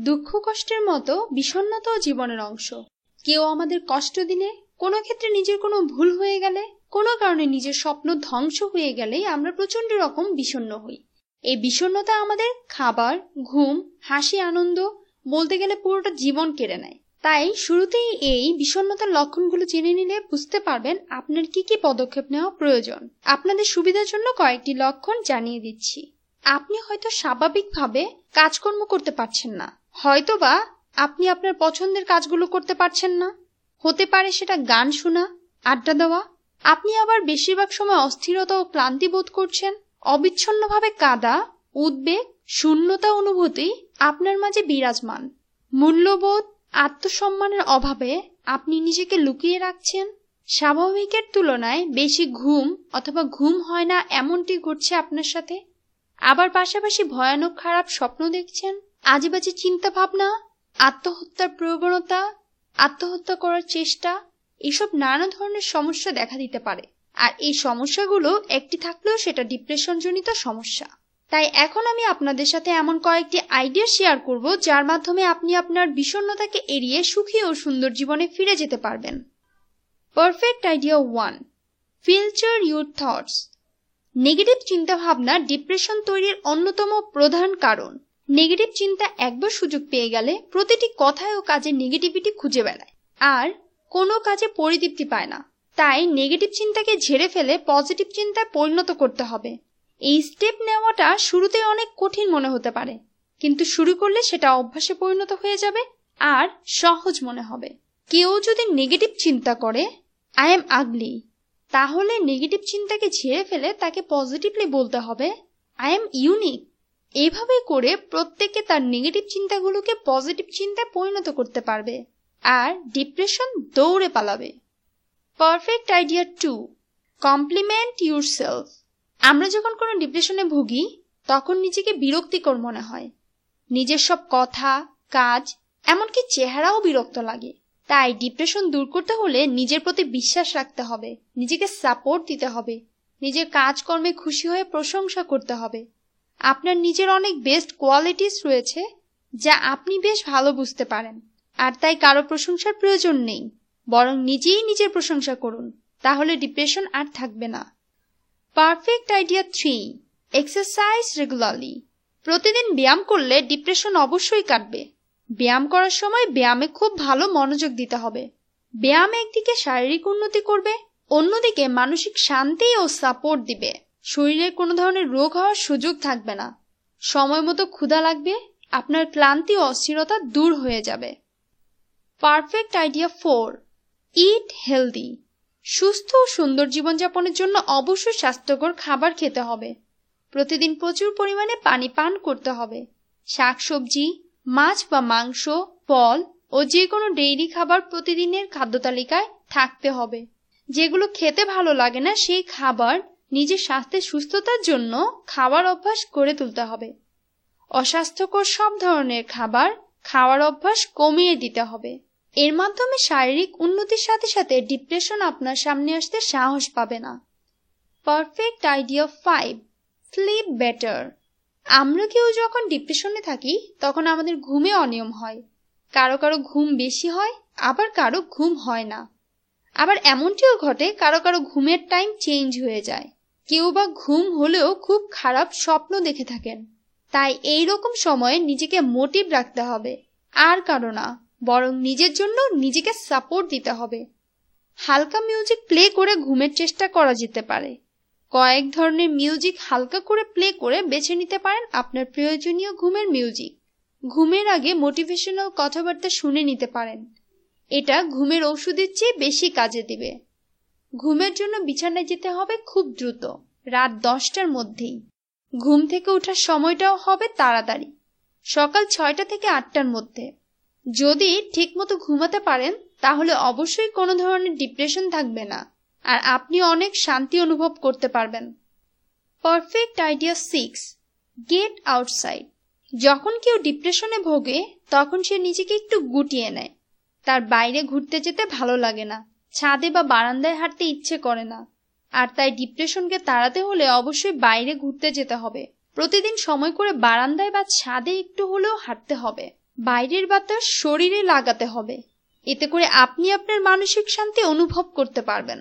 দুঃখ কষ্টের মতো বিষণ্ণতাও জীবনের অংশ। কেউ আমাদের কষ্ট দিলে, কোনো ক্ষেত্রে নিজের কোনো ভুল হয়ে গেলে, কোনো কারণে নিজের স্বপ্ন ধ্বংস হয়ে গেলেই আমরা প্রচন্ড রকম বিষণ্ণ হই। এই বিষণ্ণতা আমাদের খাবার, ঘুম, হাসি, আনন্দ, বলতে গেলে পুরোটা জীবন কেড়ে নেয়। তাই শুরুতেই এই বিষণ্ণতার লক্ষণগুলো জেনে নিলে বুঝতে পারবেন আপনার কি কি পদক্ষেপ নেওয়া প্রয়োজন। আপনাদের সুবিধার জন্য কয়েকটি লক্ষণ জানিয়ে দিচ্ছি। আপনি হয়তো স্বাভাবিকভাবে কাজকর্ম করতে পারছেন না, হয়তোবা আপনি আপনার পছন্দের কাজগুলো করতে পারছেন না। হতে পারে সেটা গান শোনা, আড্ডা দেওয়া। আপনি আবার বেশিরভাগ সময় অস্থিরতা ও ক্লান্তি বোধ করছেন। অবিচ্ছিন্নভাবে কাঁদা, উদ্বেগ, শূন্যতা অনুভূতি আপনার মাঝে বিরাজমান। মূল্যবোধ, আত্মসম্মানের অভাবে আপনি নিজেকে লুকিয়ে রাখছেন। স্বাভাবিকের তুলনায় বেশি ঘুম অথবা ঘুম হয় না এমনটি ঘটছে আপনার সাথে। আবার পাশাপাশি ভয়ানক খারাপ স্বপ্ন দেখছেন, আজেবাজে চিন্তা ভাবনা, আত্মহত্যার প্রবণতা, আত্মহত্যা করার চেষ্টা, এসব নানা ধরনের সমস্যা দেখা দিতে পারে। আর এই সমস্যাগুলো একটি থাকলেও সেটা ডিপ্রেশনজনিত সমস্যা। তাই এখন আমি আপনাদের সাথে এমন কয়েকটি আইডিয়া শেয়ার করব যার মাধ্যমে আপনি আপনার বিষণ্ণতাকে এড়িয়ে সুখী ও সুন্দর জীবনে ফিরে যেতে পারবেন। Perfect idea 1, filter your thoughts. Negative চিন্তাভাবনা ডিপ্রেশন তৈরির অন্যতম প্রধান কারণ। নেগেটিভ চিন্তা একবার সুযোগ পেয়ে গেলে প্রতিটি কথায় ও কাজে নেগেটিভিটি খুঁজে বেড়ায় আর কোনো কাজে পরিতৃপ্তি পায় না। তাই নেগেটিভ চিন্তাকে ঝেড়ে ফেলে পজিটিভ চিন্তায় পরিণত করতে হবে। এই স্টেপ নেওয়াটা শুরুতে অনেক কঠিন মনে হতে পারে, কিন্তু শুরু করলে সেটা অভ্যাসে পরিণত হয়ে যাবে আর সহজ মনে হবে। কেউ যদি নেগেটিভ চিন্তা করে আই এম আগলি, তাহলে নেগেটিভ চিন্তাকে ঝেড়ে ফেলে তাকে পজিটিভলি বলতে হবে আই এম ইউনিক। এইভাবে করে প্রত্যেকে তার নেগেটিভ চিন্তাগুলোকে পজিটিভ চিন্তায় পরিণত করতে পারবে আর ডিপ্রেশন দৌড়ে পালাবে। Perfect idea 2, compliment yourself. আমরা যখন কোনো ডিপ্রেশনে ভুগি তখন নিজেকে বিরক্তিকর মনে হয়। নিজের সব কথা, কাজ, এমনকি চেহারাও বিরক্ত লাগে। তাই ডিপ্রেশন দূর করতে হলে নিজের প্রতি বিশ্বাস রাখতে হবে, নিজেকে সাপোর্ট দিতে হবে, নিজের কাজকর্মে খুশি হয়ে প্রশংসা করতে হবে। আপনার নিজের অনেক বেস্ট কোয়ালিটিস রয়েছে যা আপনি বেশ ভালো বুঝতে পারেন, আর তাই কারো প্রশংসার প্রয়োজন নেই, বরং নিজেই নিজের প্রশংসা করুন, তাহলে ডিপ্রেশন আর থাকবে না। Perfect idea 3, exercise regularly. প্রতিদিন ব্যায়াম করলে ডিপ্রেশন অবশ্যই কাটবে। ব্যায়াম করার সময় ব্যায়ামে খুব ভালো মনোযোগ দিতে হবে। ব্যায়াম একদিকে শারীরিক উন্নতি করবে, অন্যদিকে মানসিক শান্তি ও সাপোর্ট দিবে। শরীরে কোনো ধরনের রোগ হওয়ার সুযোগ থাকবে না। সময় মতো ক্ষুধা লাগবে, আপনার ক্লান্তি ও অস্থিরতা দূর হয়ে যাবে। পারফেক্ট আইডিয়া 4, ইট হেলদি। সুস্থ ও সুন্দর জীবনযাপনের জন্য অবশ্যই স্বাস্থ্যকর খাবার খেতে হবে। প্রতিদিন প্রচুর পরিমাণে পানি পান করতে হবে। শাকসবজি, মাছ বা মাংস, ফল ও যে কোনো ডেইরি খাবার প্রতিদিনের খাদ্য তালিকায় থাকতে হবে। যেগুলো খেতে ভালো লাগে না সেই খাবার নিজের স্বাস্থ্যের সুস্থতার জন্য খাওয়ার অভ্যাস গড়ে তুলতে হবে। অস্বাস্থ্যকর সব ধরনের খাবার খাওয়ার অভ্যাস কমিয়ে দিতে হবে। এর মাধ্যমে শারীরিক উন্নতির সাথে সাথে ডিপ্রেশন আপনার সামনে আসতে সাহস পাবে না। Perfect idea 5, sleep better. আমরা কেউ যখন ডিপ্রেশনে থাকি তখন আমাদের ঘুমে অনিয়ম হয়। কারো কারো ঘুম বেশি হয়, আবার কারো ঘুম হয় না। আবার এমনটিও ঘটে কারো কারো ঘুমের টাইম চেঞ্জ হয়ে যায়। কেউ বা ঘুম হলেও খুব খারাপ স্বপ্ন দেখে থাকেন। তাই এই রকম সময়ে নিজেকে মোটিভ রাখতে হবে, আর কারো না, বরং নিজের জন্য নিজেকে সাপোর্ট দিতে হবে। হালকা মিউজিক প্লে করে ঘুমের চেষ্টা করা যেতে পারে। কয়েক ধরনের মিউজিক হালকা করে প্লে করে বেছে নিতে পারেন আপনার প্রয়োজনীয় ঘুমের মিউজিক। ঘুমের আগে মোটিভেশনাল কথাবার্তা শুনে নিতে পারেন। এটা ঘুমের ওষুধের চেয়ে বেশি কাজে দিবে। ঘুমের জন্য বিছানায় যেতে হবে খুব দ্রুত, রাত 10টার মধ্যেই। ঘুম থেকে ওঠার সময়টাও হবে তাড়াতাড়ি, সকাল 6টা থেকে 8টার মধ্যে। যদি ঠিকমতো ঘুমাতে পারেন তাহলে অবশ্যই কোনো ধরনের ডিপ্রেশন থাকবে না আর আপনি অনেক শান্তি অনুভব করতে পারবেন। Perfect idea 6, get outside. যখন কেউ ডিপ্রেশনে ভোগে তখন সে নিজেকে একটু গুটিয়ে নেয়। তার বাইরে ঘুরতে যেতে ভালো লাগে না, ছাদে বা বারান্দায় হাঁটতে ইচ্ছে করে না। আর তাই ডিপ্রেশনকে তাড়াতে হলে অবশ্যই বাইরে ঘুরতে যেতে হবে। প্রতিদিন সময় করে বারান্দায় বা ছাদে একটু হলেও হাঁটতে হবে। বাইরের বাতাস শরীরে লাগাতে হবে, এতে করে আপনি আপনার মানসিক শান্তি অনুভব করতে পারবেন।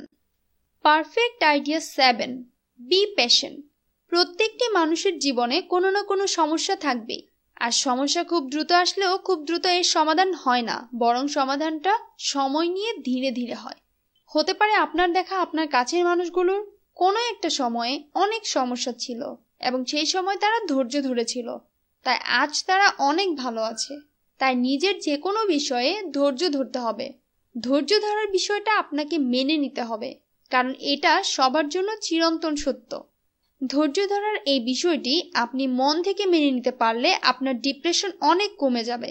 Perfect idea 7, be patient. প্রত্যেকটি মানুষের জীবনে কোনো না কোনো সমস্যা থাকবেই, আর সমস্যা খুব দ্রুত আসলেও খুব দ্রুত এর সমাধান হয় না, বরং সমাধানটা সময় নিয়ে ধীরে ধীরে হয়। হতে পারে আপনার দেখা আপনার কাছের মানুষগুলোর কোনো একটা সময়ে অনেক সমস্যা ছিল এবং সেই সময় তারা ধৈর্য ধরেছিল, তাই আজ তারা অনেক ভালো আছে। তাই নিজের যে কোনো বিষয়ে ধৈর্য ধরতে হবে। ধৈর্য ধরার বিষয়টা আপনাকে মেনে নিতে হবে, কারণ এটা সবার জন্য চিরন্তন সত্য। ধৈর্য ধরার এই বিষয়টি আপনি মন থেকে মেনে নিতে পারলে আপনার ডিপ্রেশন অনেক কমে যাবে।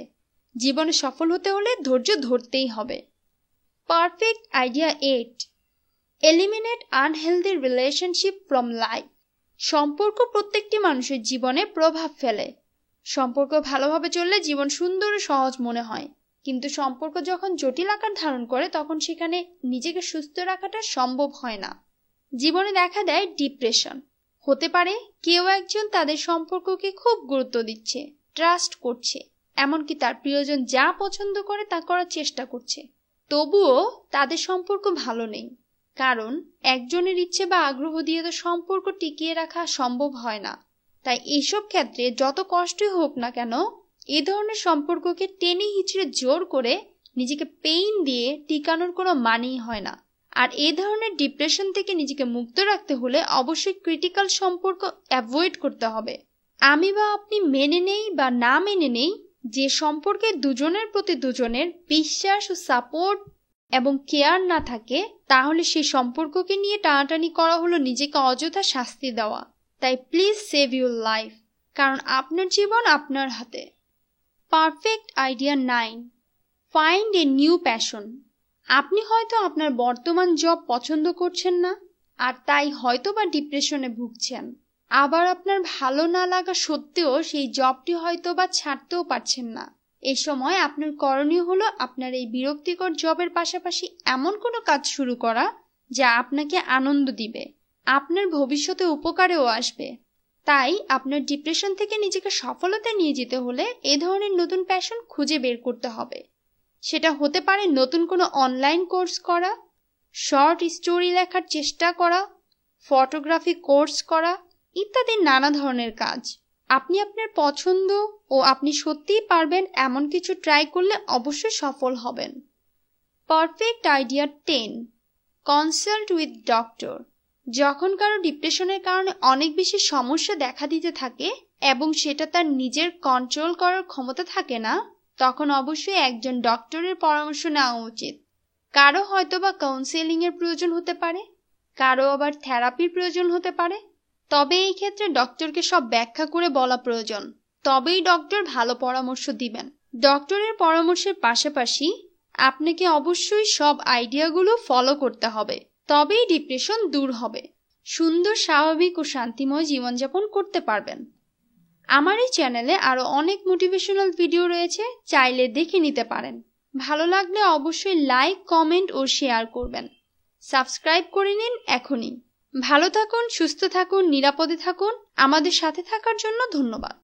জীবনে সফল হতে হলে ধৈর্য ধরতেই হবে। Perfect idea 8, eliminate unhealthy relationship from life. সম্পর্ক প্রত্যেকটি মানুষের জীবনে প্রভাব ফেলে। সম্পর্ক ভালোভাবে চললে জীবন সুন্দর ও সহজ মনে হয়, কিন্তু সম্পর্ক যখন জটিল আকার ধারণ করে তখন সেখানে নিজেকে সুস্থ রাখাটা সম্ভব হয় না। জীবনে দেখা দেয় ডিপ্রেশন। হতে পারে কেউ একজন তাদের সম্পর্ককে খুব গুরুত্ব দিচ্ছে, ট্রাস্ট করছে, এমনকি তার প্রিয়জন যা পছন্দ করে তা করার চেষ্টা করছে, তবুও তাদের সম্পর্ক ভালো নেই, কারণ একজনের ইচ্ছে বা আগ্রহ দিয়ে তো সম্পর্ক টিকিয়ে রাখা সম্ভব হয় না। তাই এইসব ক্ষেত্রে যত কষ্টই হোক না কেন, এ ধরনের সম্পর্ককে টেনে হিচড়ে জোর করে নিজেকে পেইন দিয়ে টিকানোর কোনো মানেই হয় না। আর এই ধরনের ডিপ্রেশন থেকে নিজেকে মুক্ত রাখতে হলে অবশ্যই ক্রিটিক্যাল সম্পর্ক অ্যাভয়েড করতে হবে। আমি বা আপনি মেনে নেই বা না মেনে নেই, যে সম্পর্কে দুজনের প্রতি দুজনের বিশ্বাস ও সাপোর্ট এবং কেয়ার না থাকে, তাহলে সেই সম্পর্ককে নিয়ে টানাটানি করা হলো নিজেকে অযথা শাস্তি দেওয়া। তাই প্লিজ সেভ ইউর লাইফ, কারণ আপনার জীবন আপনার হাতে। Perfect idea 9, find a new passion. আপনি হয়তো আপনার বর্তমান জব পছন্দ করছেন না, আর তাই হয়তো বা ডিপ্রেশনে ভুগছেন। আবার আপনার ভালো না লাগা সত্ত্বেও সেই জবটি হয়তো বা ছাড়তেও পারছেন না। এই সময় আপনার করণীয় হলো আপনার এই বিরক্তিকর জবের পাশাপাশি এমন কোনো কাজ শুরু করা যা আপনাকে আনন্দ দিবে, আপনার ভবিষ্যতে উপকারেও আসবে। তাই আপনার ডিপ্রেশন থেকে নিজেকে সফলতা নিয়ে যেতে হলে এ ধরনের নতুন প্যাশন খুঁজে বের করতে হবে। সেটা হতে পারে নতুন কোনো অনলাইন কোর্স করা, শর্ট স্টোরি লেখার চেষ্টা করা, ফটোগ্রাফি কোর্স করা ইত্যাদি নানা ধরনের কাজ। আপনি আপনার পছন্দ ও আপনি সত্যিই পারবেন এমন কিছু ট্রাই করলে অবশ্যই সফল হবেন। Perfect idea 10, consult with doctor. যখন কারো ডিপ্রেশনের কারণে অনেক বেশি সমস্যা দেখা দিতে থাকে এবং সেটা তার নিজের কন্ট্রোল করার ক্ষমতা থাকে না, তখন অবশ্যই একজন ডক্টরের পরামর্শ নেওয়া উচিত। কারো হয়তোবা কাউন্সেলিং এর প্রয়োজন হতে পারে, কারো আবার থেরাপির প্রয়োজন হতে পারে। তবে এই ক্ষেত্রে ডক্টরকে সব ব্যাখ্যা করে বলা প্রয়োজন, তবেই ডক্টর ভালো পরামর্শ দিবেন। ডক্টরের পরামর্শের পাশাপাশি আপনাকে অবশ্যই সব আইডিয়াগুলো ফলো করতে হবে, তবেই ডিপ্রেশন দূর হবে। সুন্দর, স্বাভাবিক ও শান্তিময় জীবনযাপন করতে পারবেন। আমার এই চ্যানেলে আরো অনেক মোটিভেশনাল ভিডিও রয়েছে, চাইলে দেখে নিতে পারেন। ভালো লাগলে অবশ্যই লাইক, কমেন্ট ও শেয়ার করবেন। সাবস্ক্রাইব করে নিন এখনই। ভালো থাকুন, সুস্থ থাকুন, নিরাপদে থাকুন। আমাদের সাথে থাকার জন্য ধন্যবাদ।